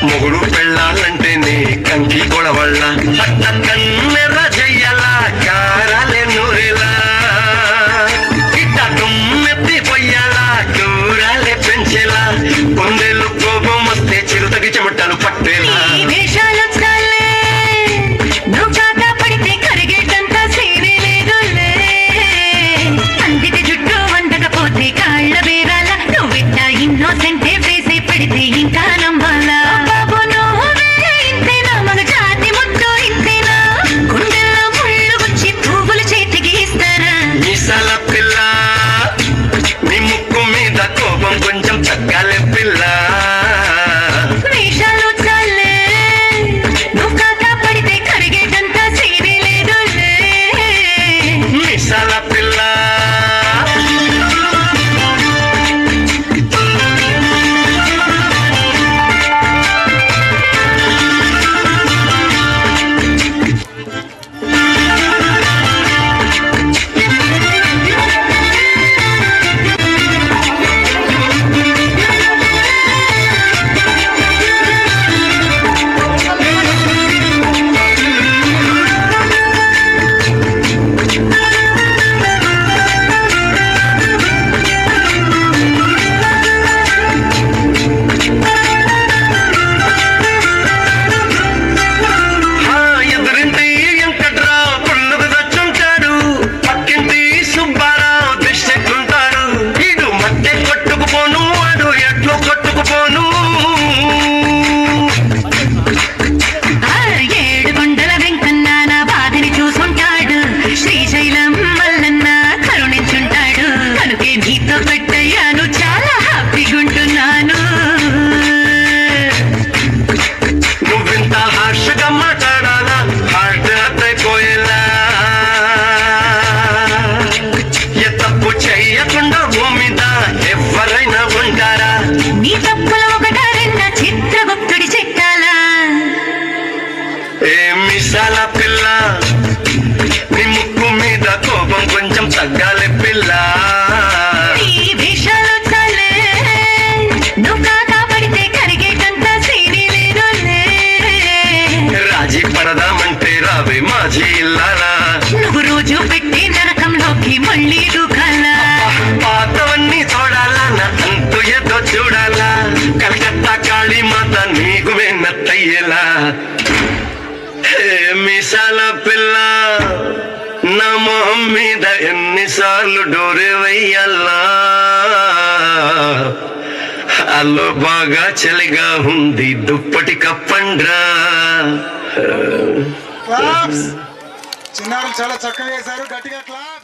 మొగుడు పెళ్ళాలంటేనే కంకి కొడవళ్ళ కన్నెర్ర చెయ్యాల కారాలే నూరేలా ఇట్ట తుమ్మెత్తి పొయ్యాల కూరాలే పెంచేలా కొందేలు కోపం వస్తే చిరుతకి చెమటలు పట్టేలా కొంచెం తగ్గాలే పిల్ల వేషాలు చాలే నువ్వు కాకా పడితే కరిగేటంత సీనే లేదు మిసాల పిల్ల చెయ్యకుండా భూమిద ఎవరైనా ఉంటారా నీ తప్పులు ఒకటారెన్న చిత్రగుప్తుడి చెట్టాలా ఏ మిసాల పిల్ల నీ ముక్కు మీద కోపం కొంచెం తగ్గాలి పిల్ల వేషాలు చాలే నువ్వు కాకా పడితే కరిగేటంత సీనే లేదు రాజీ పడదామంటే రావే మాజీ ఇల్లారా నువ్వు రోజు పెట్టి నరకంలోకి మళ్ళీ దూకాలా పాతవన్నీ చూడాలా నా అంతు ఏదో చూడాలా కలకత్తా కాళీ మాత నీకు వెన్నత్తయ్యేలా మిసాల పిల్ల నా మొహం మీద ఎన్నిసార్లు డోరే వెయ్యాలా అల్లో బాగా చలిగా ఉంది దుప్పటి కప్పండ్రా చిన్నారు చాలా చక్కగా వేశారు గట్టిగా క్లాస్